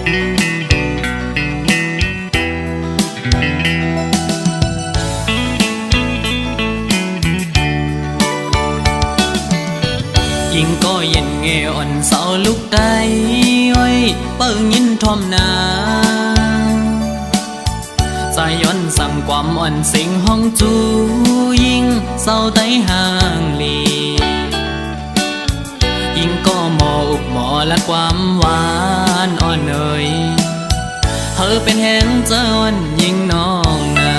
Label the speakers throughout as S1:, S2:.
S1: ยิ่งก็เย็นเงอ่อนเสาลุกได้อ้อยเปิ้งยินทอมนาใจย้อนสั่งความอ่อนสิงห้องจูยิ่งเศร้าไต้ห่างลียิ่งก็หมออุบหมอและความหวานอ่อนเอ่ยเธอเป็นแห่งเจ้าอ่อนยิ่งน้องนา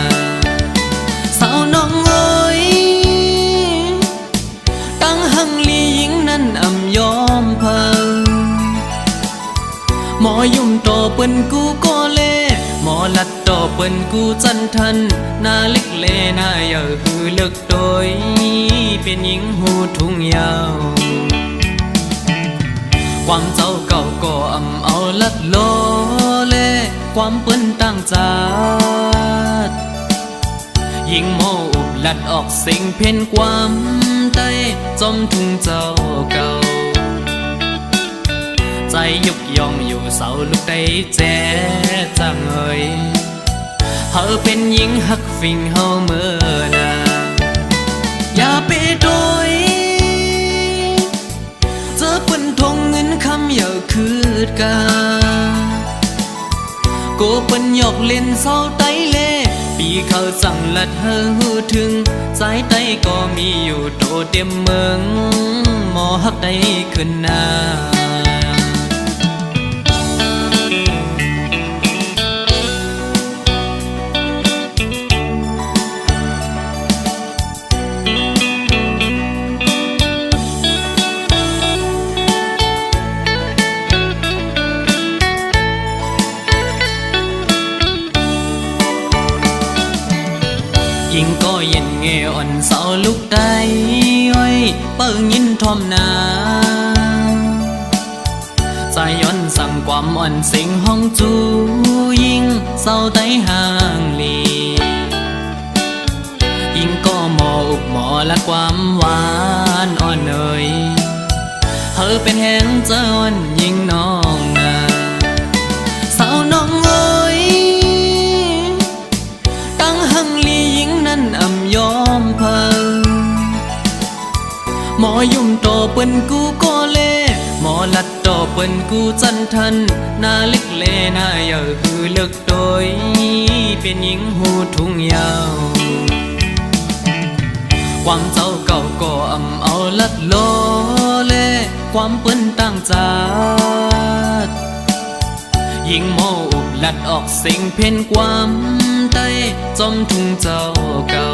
S1: สาวน้องเอ้ยตั้งหังลียิ่งนั้นอ่ำยอมเพิงหมอยุ่มต่อเปิ้นกูก็เล่หมอลัดต่อเปิ้นกูจันทันหน้าเล็กเลหน้าเยอะหือเลิกโดยเป็นหญิงหูทุ่งยาวความเจ้าเก่าก็อ่ำเอาลัดโลเล่ความเปิ้นตั้งจาดยิ่งโมอุบลัดออกสิ่งเพ่นความใต้จมทุ่งเจ้าเก่าใจยุกยองอยู่เสาลุกได้แจ๊จังเอ่ยเธอเป็นหญิงหักฟิงเฮาเมื่อนาอย่าไปโดยเจอเปิ้นทงเงินคำอย่าคืดกาโกเปิ้นหยอกเล่นเศร้าไตเล่ปีเขาสั่งลัดเฮอหูถึงสายไตก็มีอยู่โตเต็มเมืองหมอหักได้ขึ้นหน้ายิ่งก็เย็นเงอ่อนเสาลุกได้อ้อยเปิ้งยินทอมนาใจย้อนสั่งความอ่อนสิงห้องจูยิ่งเศร้าไต้ห่างลียิ่งก็หมออุบหมอและความหวานอ่อนเอ่ยเธอเป็นแห่งเจ้าอ่อนยิ่งน้องนาสาวน้องเอ้ยตั้งหังลียิ่งนั้นอ่ำยอมเพิงหมอยุ่มต่อเปิ้นกูก็เล่หมอลัดต่อเปิ้นกูจันทันหน้าเล็กเลหน้าเยอะหือเลิกโดยเป็นหญิงหูทุ่งยาวความเจ้าเก่าก็อ่ำเอาลัดโลเล่ความเปิ้นตั้งจาดยิ่งโมอุบลัดออกสิ่งเพ่นความใต้จมทุ่งเจ้าเก่า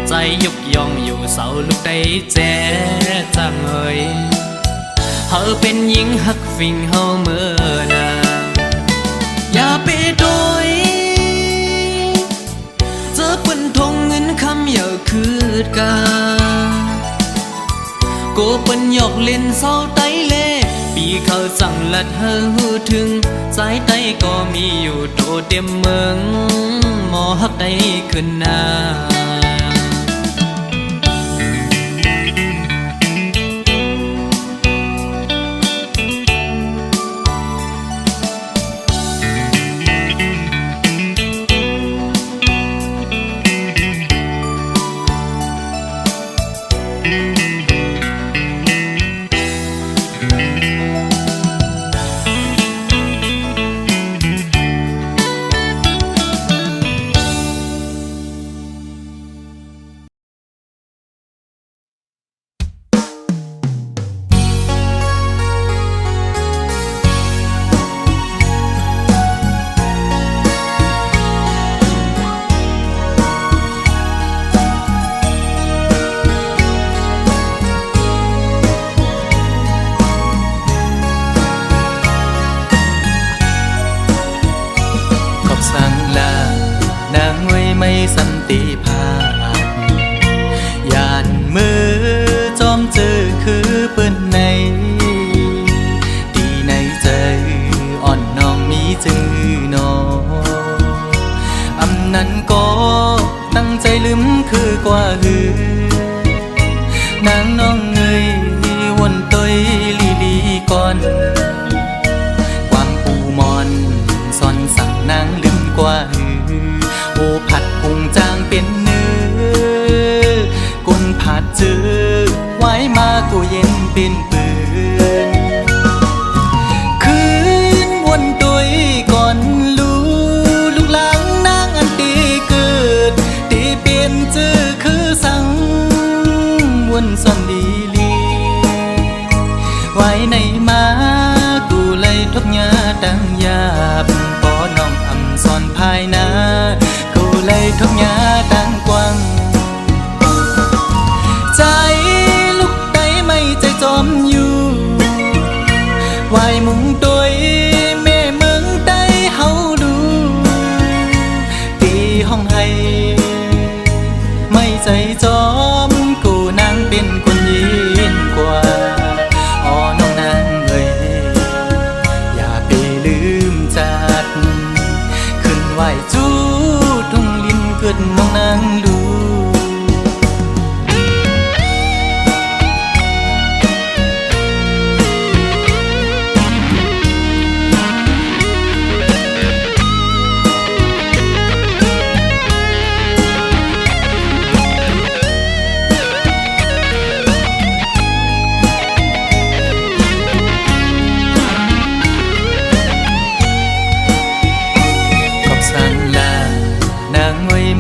S1: ใจยุกยองอยู่เสาลุกได้แจ๊จังเอ่ยเธอเป็นหญิงหักฟิงเฮาเมื่อนาอย่าไปโดยเจอเปิ้นทงเงินคำอย่าคืดกาโกเปิ้นหยอกเล่นเศร้าไตเล่ปีเขาสั่งลัดเฮอหูถึงสายไตก็มีอยู่โตเต็มเมืองหมอหักได้ขึ้นหน้าสันติภาพยานมือจอมเจอคือเปิ้นในดีในใจอ่อนน้องมีจื้อนออำนั้นก็ตั้งใจลืมคือกว่าหือนางน้องเงยวนตอยลีก่อน
S2: กูเลยทบยาดังหยาบปอน้องอำสอนภายนากูเลยทบยาดังกว้างใจลูกใดไม่ใจจอมอยู่วายมุงโดยแม่เมืองใดเฮาดูตีห้องให้ไม่ใจจอมกูนางเป็นคนยินกว่าอ๋อน้องนางเอ้ยอย่าไปลืมจัดขึ้นไหวจูทุ่งลิ้นเกิดน้องนางดู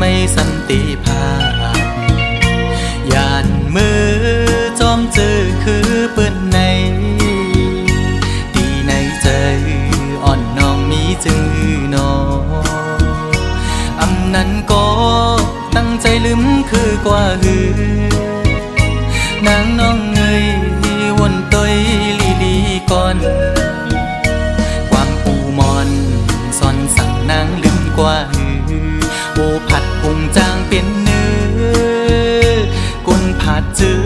S2: ไม่สันติภาพยานมือจอมเจอคือเปิ้นในตีในใจอ่อนน้องมีจึงนออำนั้นก็ตั้งใจลืมคือกว่าหือนางน้องเงยวนต้อยลีก่อนความปูมอนซ่อนสั่งนางลืมกว่าหือโอผัดพุงจางเป็นเนื้อกุนผัดจือ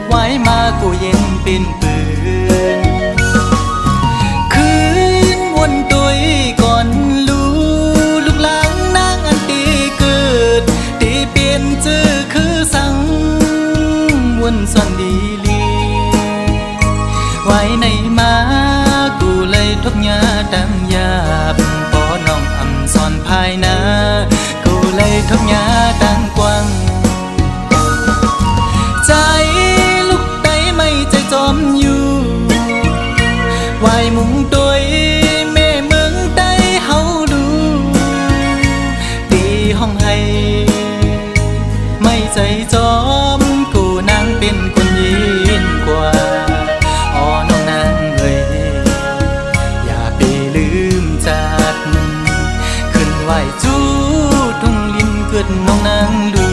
S2: ไว้มากูเย็นเป็นปืนคืนวนตุยก่อนลูกหลางนางอันตีเกิดตีเปลี่ยนจือคือสั่งวนซ่อนดีลีไว้ในมากูเลยทบยาดังหยาบปอน้องอำสอนภายนาเลยทบยาดังกว้างใจลูกใดไม่ใจจอมอยู่วายมุงโดยแม่เมืองใดเฮาดูตีห้องให้ไม่ใจจอมกูนางเป็นคนยินกว่าอ๋อน้องนางเอ้ยอย่าไปลืมจัดขึ้นไหวจูเกิดน้องนางดู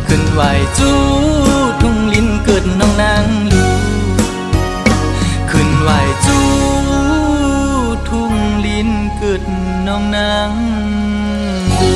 S2: ขึ้นไหวจูทุ่งลิ้นเกิดน้องนางดูขึ้นไหวจูทุ่งลิ้นเกิดน้องนางดู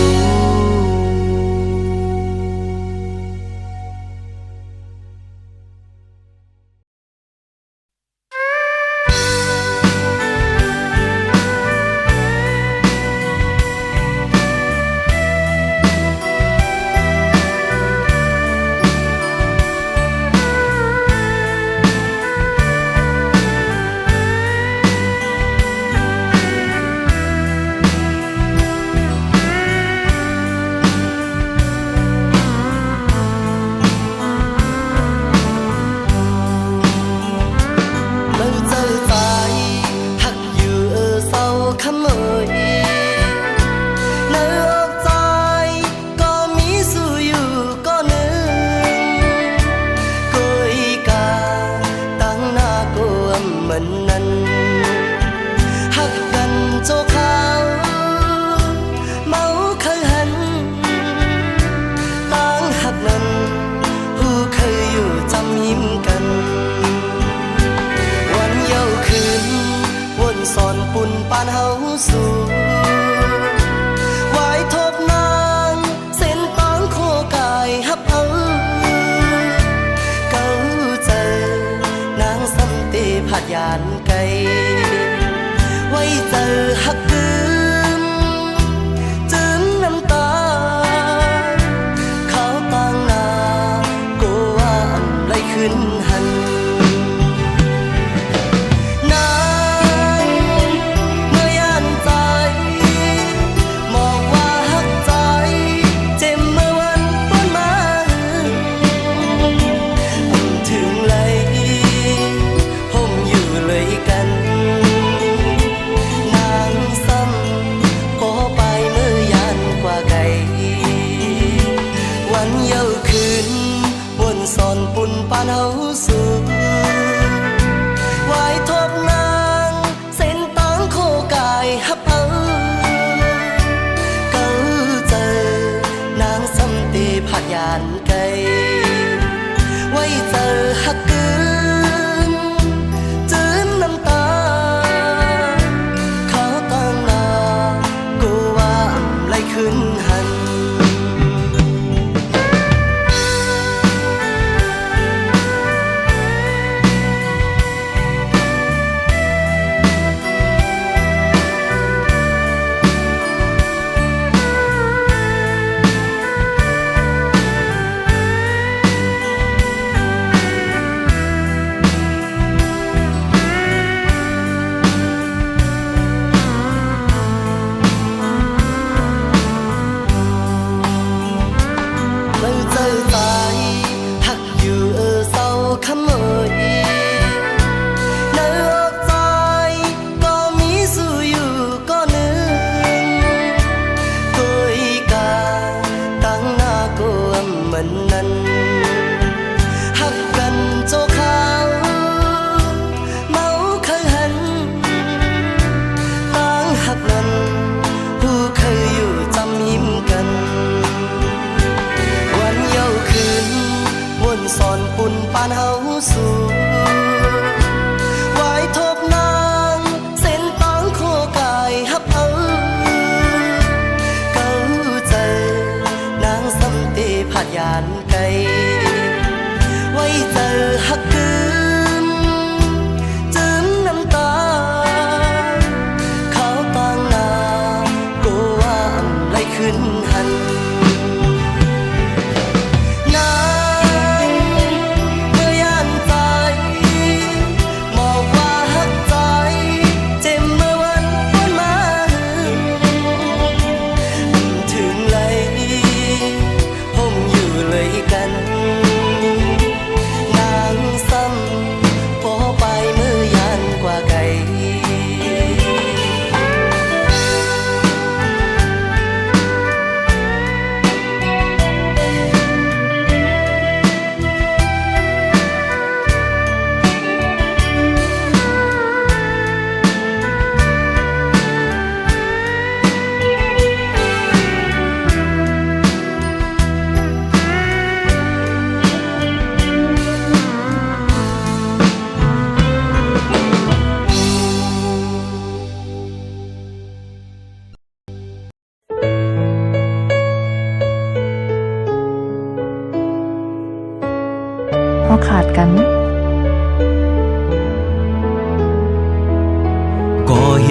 S3: นางส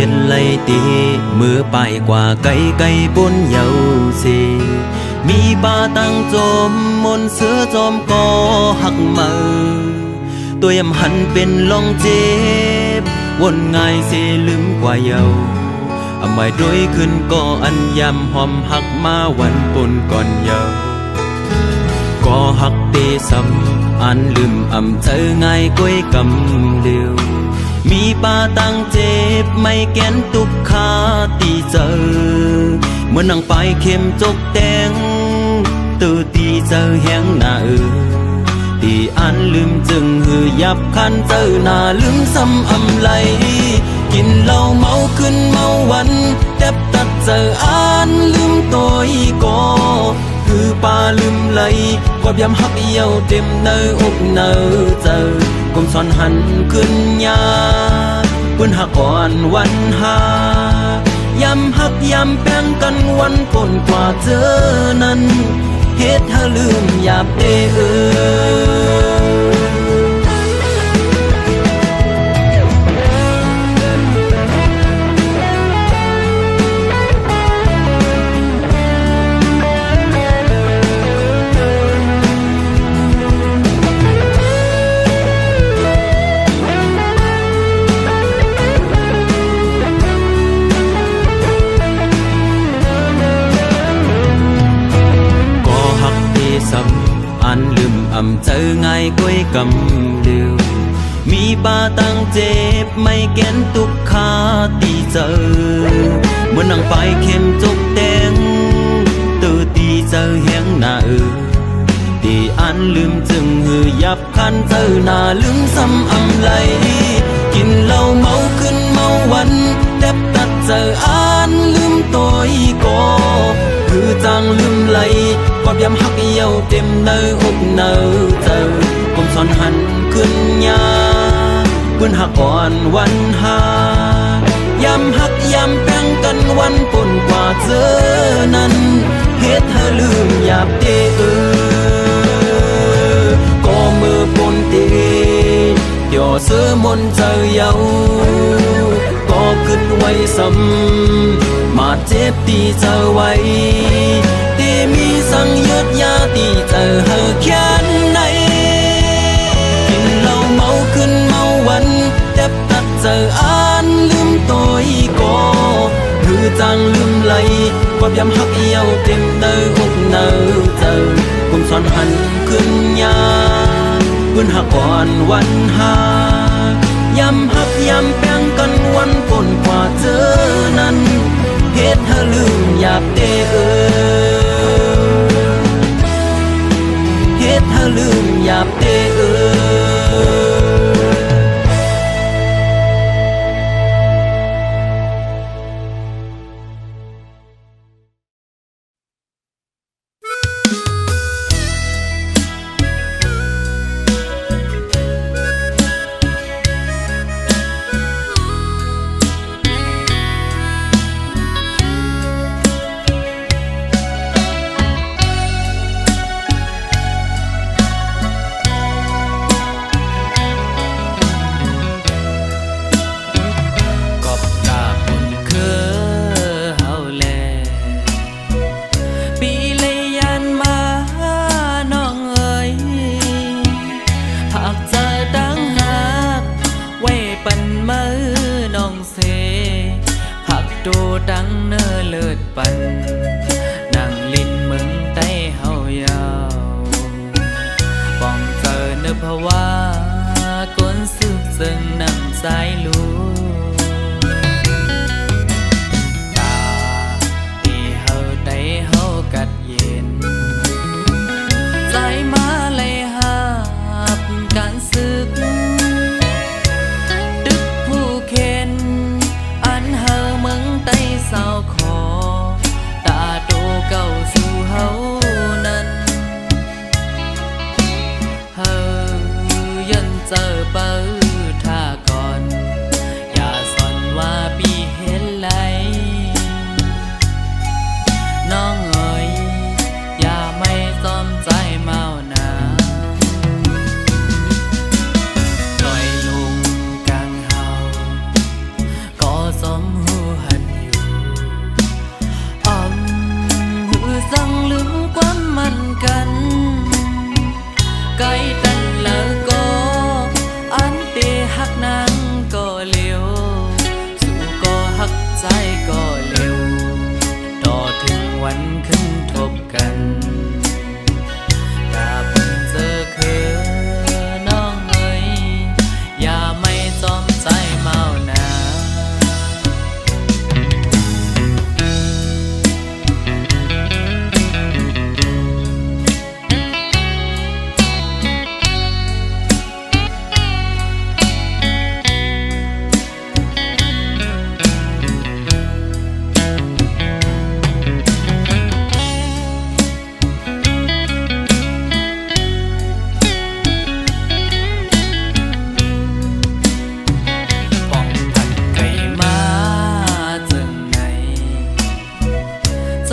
S2: ยนไล่ตีมือไปกว่าไกลไกลบนเยาสีมีปาตั้งจมมนเสือจอมก่อหักมือตัวยำหันเป็นลองเจ็บวนง่ายเสลืมกว่าเยาอำไว้ด้วยขึ้นก็อันยำหอมหักมาวันปนก่อนเยาก็หักเตซ้ำอันลืมอำเธอง่ายก้อยกำเดียวมีปาตั้งเจ็บไม่แก้นตุกขาตีเจอเมื่อนั่งไปเข้มจกแดงตื่ตีเจอแหงหน้าตีอันลืมจึงหือยับคันเจอหน้าลืมซ้ำอำไหลกินเหล้าเมาขึ้นเมาวันแทบตัดเจออันลืมตัวอีกอคือปาลืมไหลกว่าย้ำหักเยี่ยวเต็มเนื้ออกเนื้อเจอกลมซ้อนหันขึ้นยาปืนหักก่อนวันหายำหักยำแป้งกันวันปนกว่าเจอนั้นเฮ็ดให้ลืมหยาบเด้อันลืมอำเจอง่ายก้อยกำเดียวมีปาตั้งเจ็บไม่แก้นตุกขาตีเจอเมื่อนั่งไปเข้มจกแดงตื่ตีเจอแหงหน้าตีอันลืมจึงหือยับคันเจอหน้าลืมซ้ำอำไหลกินเหล้าเมาขึ้นเมาวันแทบตัดเจออันลืมตัวอีกอคือจางลืมไหลกอบย้ำหักเยี่ยวเต็มเนื้ออกเนื้อเจอกลมซ้อนหันขึ้นยาปืนหักก่อนวันหายำหักยำแป้งกันวันปนกว่าเจอนั้นเฮ็ดให้ลืมหยาบเด้ก็มือปนเตเดี๋ยวเสือมนเจอเยาก็ขึ้นไว้ซ้ำมาเจ็บตีเจอไว้ตีมีสังยืดยาตีเจอเฮอแค่ไหนกินเหล้าเมาขึ้นเมาวันแทบตัดเจออันลืมตัวอีกอคือจางลืมไหลกว่าย้ำหักเยี่ยวเต็มเนื้ออกเนื้อเจอกุมซ้อนหันขึ้นยาปืนหักก่อนวันหายำหักยำแป้งกันวันปนกว่าเจอนั้นเฮ็ดให้ลืมหยาบเด้เฮ็ดให้ลืมหยาบเด้ดังเนื้อเลิศปันนั่งลิ้นมึงใต้เฮายาวป้องเจอเนื้อภาวะก้นซึกซึ่งนำสายลูตาที่เฮาได้เฮากัดเย็นใจมาเลยหาบการซึกดึกผู้เข็นอันเฮาเมืองใต้สาวขอตาโตเก่าสู่เฮานั้นเฮายันเจอเปิ้ท่าก่อน
S1: วันขึ้นทบกันถ้าเพิ่งเจอคือน้องเอ๋ยอย่าไม่จอมใจเมานา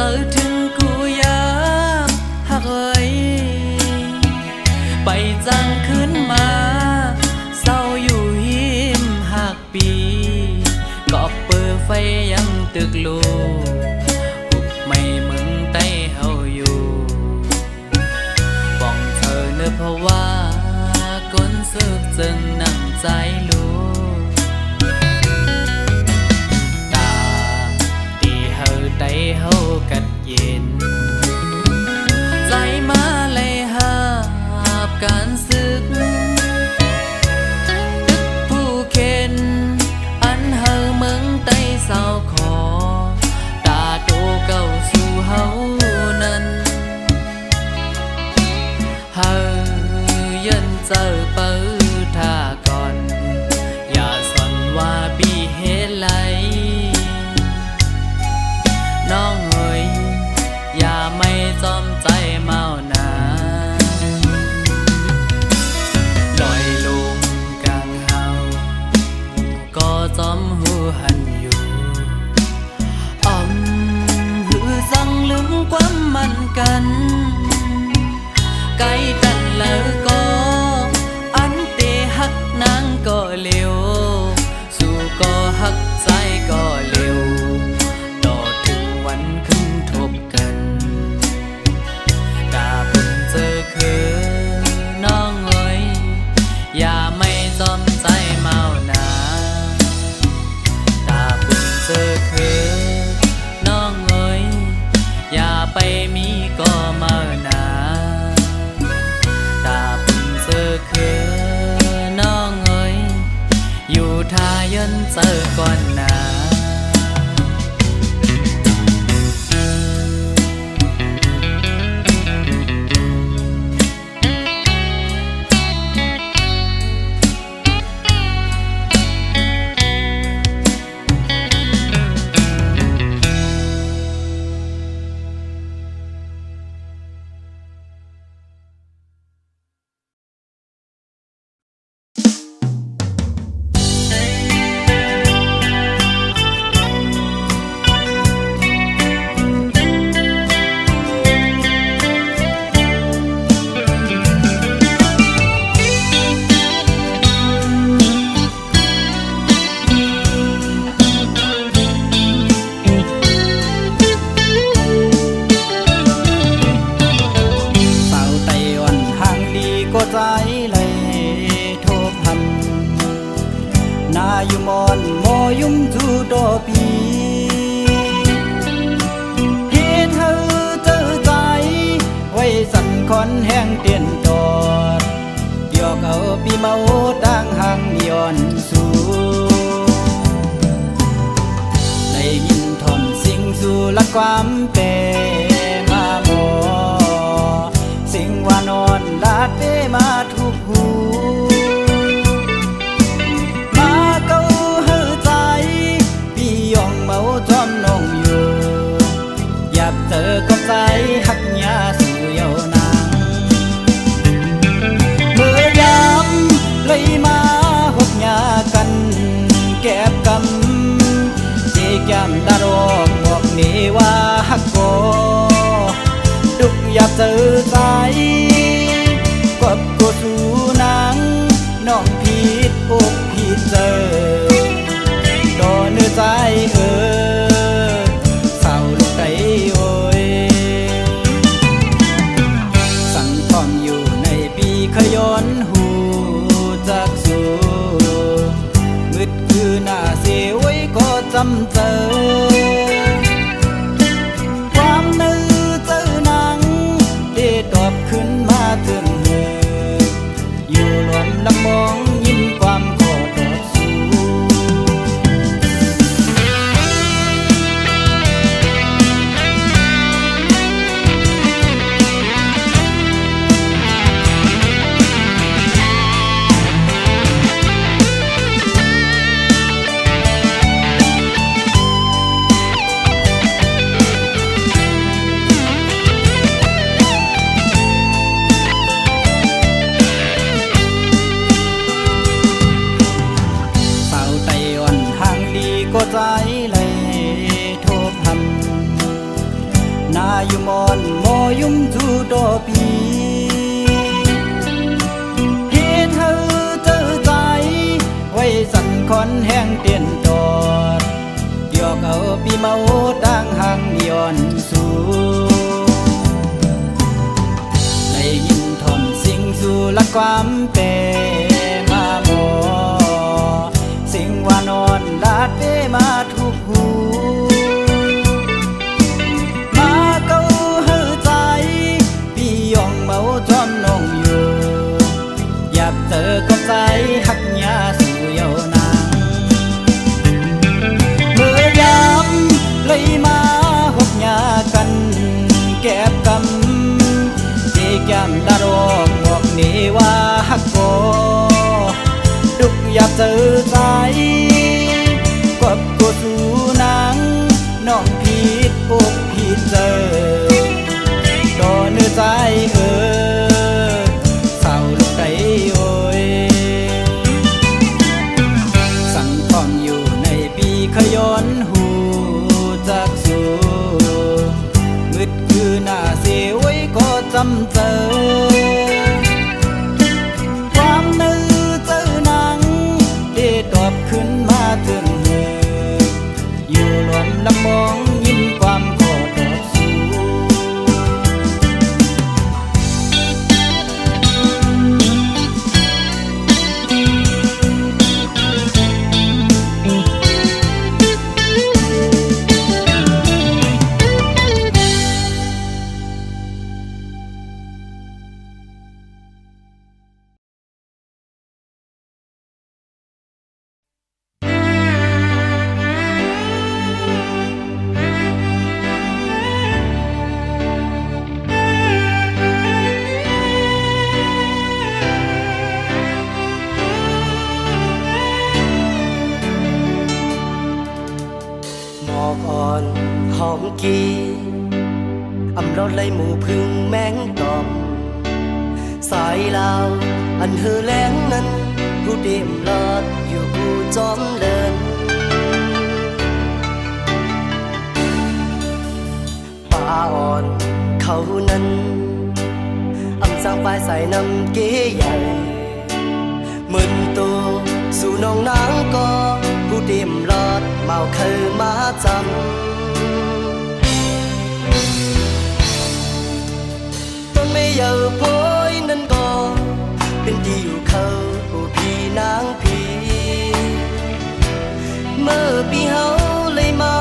S1: เจอถึงกูยามหักเอ้ยไปจังขึ้นมาเศร้าอยู่หิมหักปีก็เปิดไฟยังตึกลูหุบไม่มึงใต้เฮาอยู่บ้องเธอเนื้อเพราะว่าก้นซึกจึงนั่งใจลูได้เฮากัดเย็นใจมาเลยหาบการศึกตึกผู้เข็นอันเฮาเมืองใต้สาวขอตาโตเก่าสู่เฮานั้นเฮายันเจอเปิดท่าก่อนอย่าสนว่าปีเฮ็ดไรน้องเอ๋ยอย่าไม่จอมใจเมานาลอยลงกลางเฮาก็จอมหูหันอยู่หือจังลืมความมันกันไกลกันแล้วก็อันเตหักนางก็เร็วสู่ก็หักใจก็เร็วขึ้นทบกันตาเพิ่งเจอคือน้องเอ๋ยอย่าไม่จอมใจเมานาตาเพิ่งเจอคือน้องเอ๋ยอย่าไปมีก็เมานาตาเพิ่งเจอคือน้องเอ๋ยอยู่ท่ายันเจอก่อนนาอยู่มอนโมยุ่มจูโตปีเฮ็ดเธอเจอใจไว้สั่นคอนแห้งเตียนตอดยอกเอาปีเมาตั้งห่างย้อนสู่ได้ยินทอมสิ่งสู่ละความเปมาโมสิ่งว่านอนลาดเปมาทุกหูจอมน้องอยู่อยากเจอกับใจหักยาสู่เยาวนางเมื่อยามเลยมาหกยากันแก็บกำเจกยามดารอกบอกนี่ว่าหักก็ดุกอยากเจอใจกับกูสู่นางน้องผิดอกผิดเจอโดนเนื้อใจเศร้าลูกไก่โอยสั่งทอมอยู่ในปีขย้อนหูจากสู่มืดคือหน้าเสียไว้ก็จำเจอความนึ
S3: ก็ใจเลยโทบหันนาอยู่มอนมอยุ่มจูโตปีเฮ็ดเธอเจอใจไว้สั่นคอนแห้งเตียนตอดเกี่ยวเอาปีเมาดังหางย้อนสู่ได้ยินทอมสิ่งสู่ละความเป็นมาหมอสิ่งว่านอนลาดเปมาทุกหูมาเก้าเฮอใจพี่ยองเมาจอมน้องอยู่อยากเจอกับใจหักยาสู่เยาวนางเมื่อยามเลยมาหกยากันแก็บกำที่แก้มดารอกบอกนี่ว่าหักบ่ดุกอยากเจอใจกบกูสู่นางน้องผิดอกผิดเจอต่อเนื้อใจเศร้าลูกใจโอยสั่งทองอยู่ในปีขย้อนหูจากสู่มืดคือหน้าเสียไว้ก็จำเจอความนึกเจอหนังได้ตอบขึ้นมาถึงมืออยู่รวมลำมองยิ้มความขอตอบสู่
S4: หมอกอ่อนหอมกีอำรถไล่หมู่พึ่งแมงตอมสายลาวอันเฮือแรงนั้นผู้เดียมลอดอยู่กูจอมเลินป่าอ่อนเขานั้นอำสร้างฝ่ายใส่น้ำเก๋ใหญ่มึนตัวสู่น้องนางก็ผู้เดียมรอดเมาเคยมาจำต้นไม่เยาโพยนั้นก็เป็นที่อยู่เขาผู้พี่นางพี่เมื่อปีเฮาเลยมา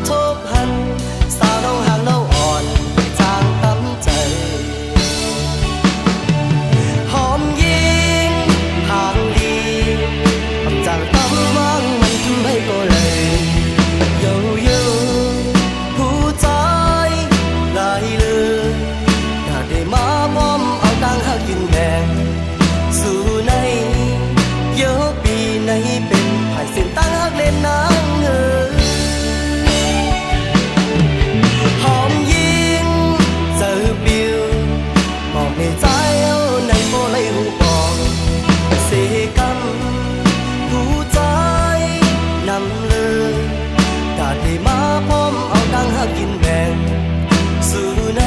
S4: ทบหันสาวน้องห่างเล่าอ่อนไปจางตั้มใจหอมยิงห่างดีทำจากตั้มมั่งมันทำให้ก็เลยโยโย่ผู้ใจลายเลยอยากได้มาพร้อมเอาตังหากินแบ่งสู่ในเยอะปีในเป็นไผ่เส้นตั้งหักเล่นนางหอมยิงเจอปิวบอกในใจเอาในโบเลยหูบอกเสกำผู้ใจนำเลยกาได้มาพร้อมเอาตังหากินแบ่งสู่ใน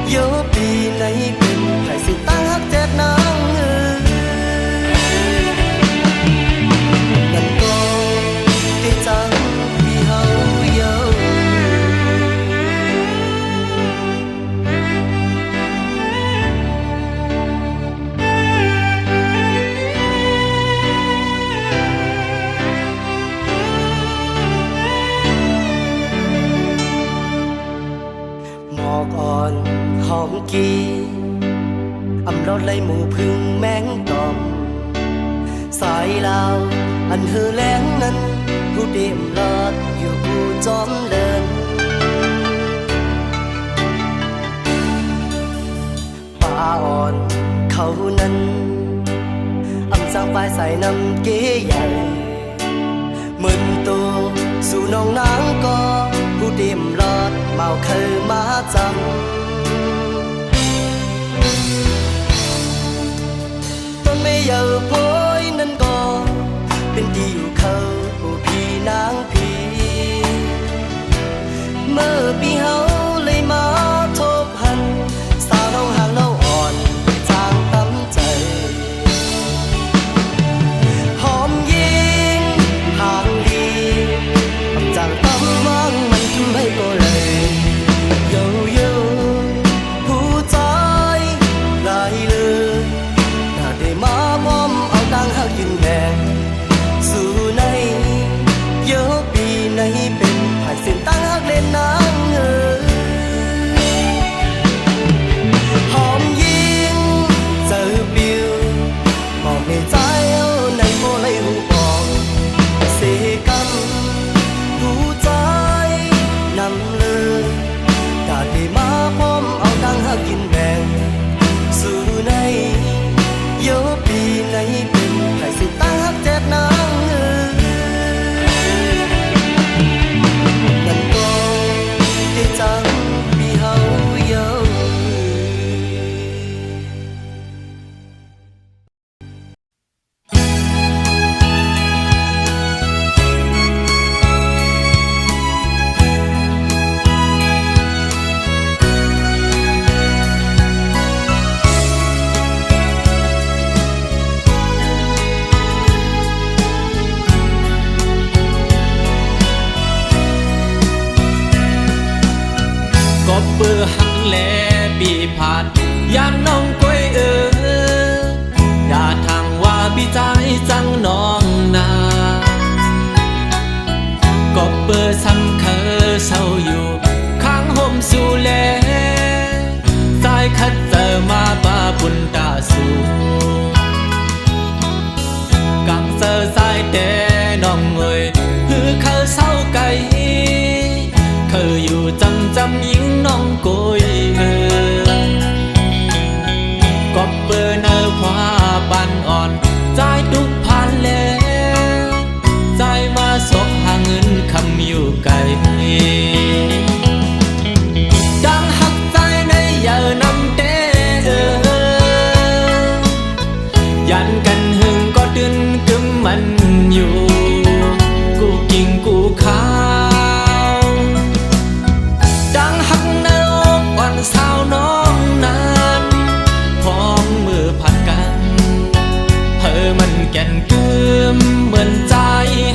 S4: เยอะปีในเป็นไผ่เส้นตั้งหักเจ็ดนางนั่นก็ที่จังพี่เฮาเยอะหมอกอ่อนหอมกีอำรถไล่หมู่พึ่งแมงตอมสายลาวอันเฮือแรงนั้นผู้เดียมรอดอยู่กูจอมเลินป่าอ่อนเขานั้นอำสร้างฝ่ายใส่น้ำเก๋ใหญ่มึนตัวสู่น้องนางก็ผู้เดียมรอดเมาเคยมาจำต้นไม่เยาโพยนั้นก็เป็นที่อยู่เขาผู้พี่นาง ปีเฮาเลยมาทบหันสาวน้องห่างเราอ่อนจางตำใจหอมยิงห่างดีจางตำว่างมันทำให้ก็เลยโยโย่ผู้ใจหลายเลยน่าได้มาพร้อมเอาตังหักยืนแดงสู่ในเยอะปีในเป็นไผ่เส้นตั้งหักเล่นนางหอมยิงเจอปิวบอกในใจเอาในโมเลยหูบอกเสกันผู้ใจนำเลยกาได้มาพร้อมเอาตังหักกินแบ่งสู่ในเยอะปีในเป็นไผ่เส้นตั้งหักแจกนางนั่นก็ที่จังปีเฮาเยอะ
S1: ก็เปื้อหักแลปีผ่านยามน้องก้อยอย่าทางว่าพี่ใจจังน้องนาก็เปื้อซ้ำเคอเศร้าอยู่ข้างห่มสู่แลสายคัดเจอมาป้าบุญตาสู่กังเซอสายแต่น้องเอ่ยฮือเคอเศร้าไกลเคยอยู่จำยิงน้องโกยก็เปิดเนอคว้าปันอ่อนใจทุกพันแล้วใจมาสกหาเงินคำอยู่ไกลดังหักใจในเยอะนำเต้ยันกันหึงก็ดึนกึมมันอยู่กูกิงกูข้าสาวน้องนั้นพร้อมมือผัดกันเธอมันแก่นกึมเหมือนใจ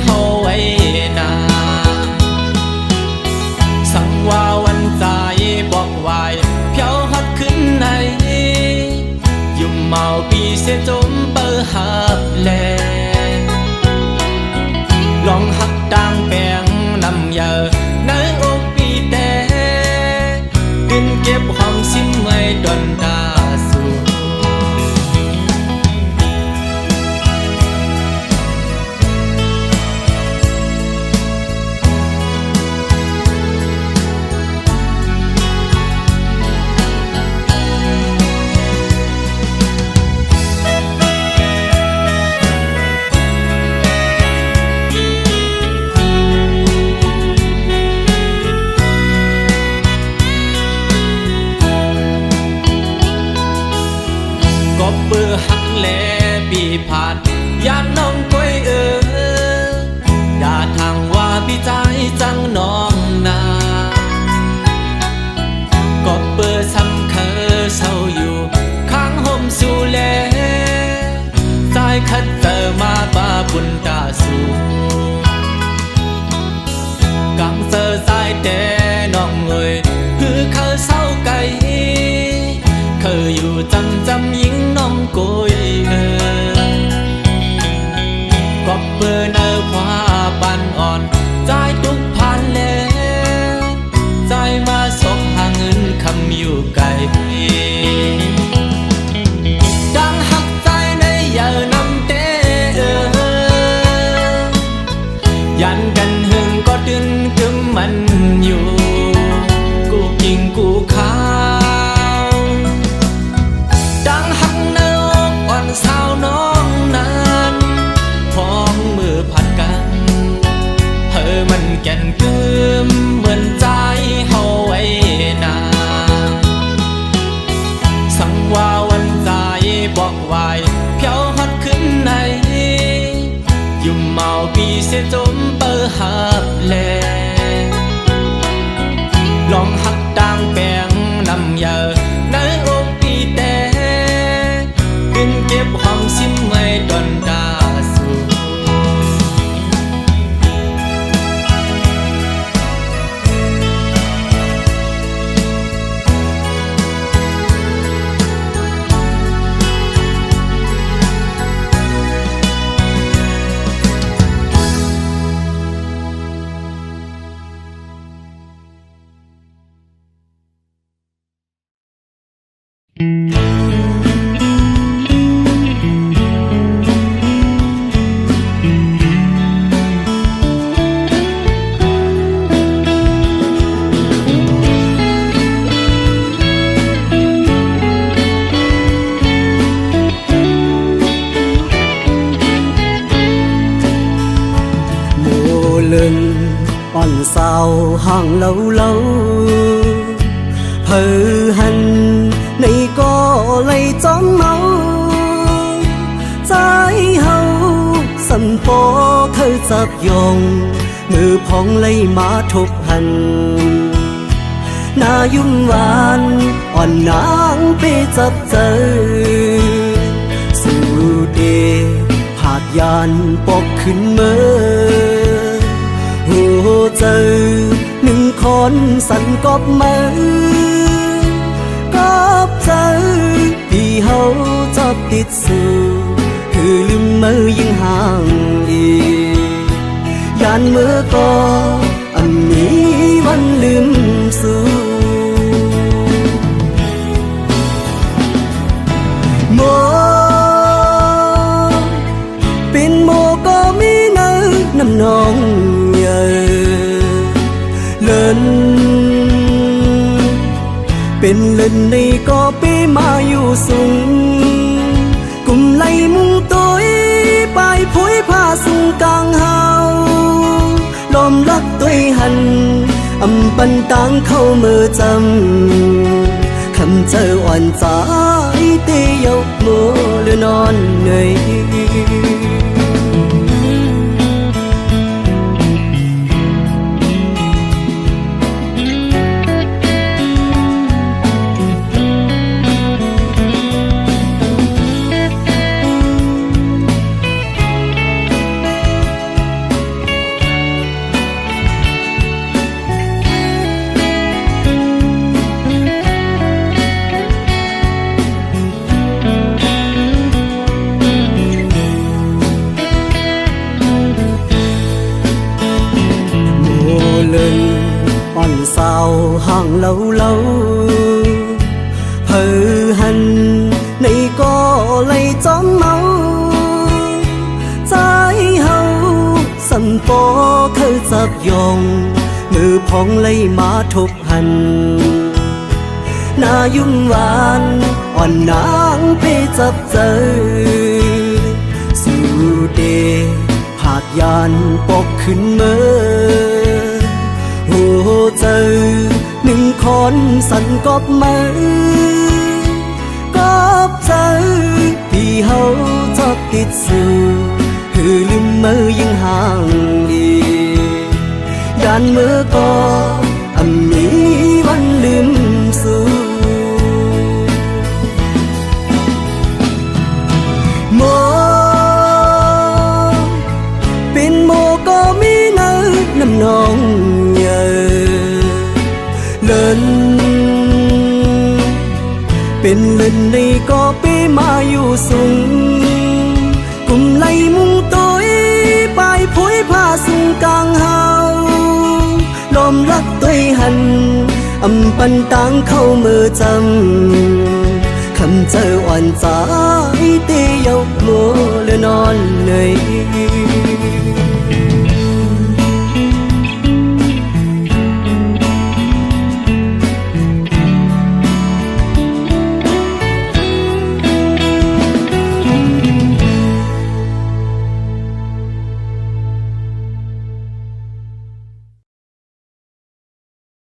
S1: เฮาไว้นาสั่งว่าวันใจบอกวายเพียวฮัดขึ้นในยุ่มเมาปีเสียจมเปิดหับแลลองหักดังแปงนำเยอะในอกปีแต่เก็บความสิ้นไม่ดนตาสูก็เปื้อหักแลปีผ่านยามน้องก้อยอย่าทางว่าพี่ใจจังน้องนาก็เปื้อซ้ำเคอเศร้าอยู่ข้างห่มสู่แลสายคัดเจอมาป้าบุญตาสู่กังเซอสายแต่น้องเอ่ยฮือเคอเศร้าไกลเคยอยู่จำยิงน้องโกยก็เปิดเนอคว้าปันอ่อนใจทุกพันแล้วใจมาสกหาเงินคำอยู่ไกลดังหักใจในเยอะนำเต้ยันกันหึงก็ดึนกึมมันอยู่กูกิงกูข้าสาวน้องนั้นพร้อมมือผัดกันเธอมันแก่นกึมเหมือนใจเฮาไว้นาสั่งว่าวันใจบอกวายเพียวฮัดขึ้นในยุ่มเมาปีเสียจมเปิดหับแล
S2: lòng hắt đang bèn nằm giờ nơi ôm đi té bên kiếp hoàng sim mây đoàn đà xuống
S4: lần on sao hàng lâu lâu hờ hành này có lấy chóng máu trái hậu sân phố khơi dập dòng ngư phong lấy má thục hành na dung van on nắng bê dập dơ su đề hạt yàn bọcขึ้นเมื่อหัวใจหนึ่งคนสั่นกอบมือกอบใจที่เขาจับติดสู่คือลืมมือยิ่งห่างอียานมือก็อันนี้วันลืมสู่โมเป็นโมก็มีเนื้อน้ำนองเป็นเล่นในก็ไปมาอยู่สูงกุมไล่มุงตัวไปผุยผ้าสูงกลางเฮาลมรักตัวหันอำปันตังเข้ามือจำคำเจออ่อนใจเตียกมือหรือนอนเหนื่อยsao hàng lâu lâu hờ hành này có lấy chóng máu trái hậu sân phố khơi dập dòng ngư phong lấy má thục hành na dung van on nắng bê dập dơ su đề hạt yàn bọcขึ้นเมื่อหัวใจหนึ่งคนสั่นกอบมือกอบใจที่เขาจับติดสู่คือลืมมือยิ่งห่างอียานมือก็อันนี้วันลืมสู่โมเป็นโมก็มีเนื้อน้ำนองเป็นเล่นในก็ไปมาอยู่สูงกุมไล่มุงตัวไปผุยผ้าสูงกลางเฮาลมรักตัวหันอำปันตังเข้ามือจำคำเจออ่อนใจเตียกมือหรือนอนเหนื่อย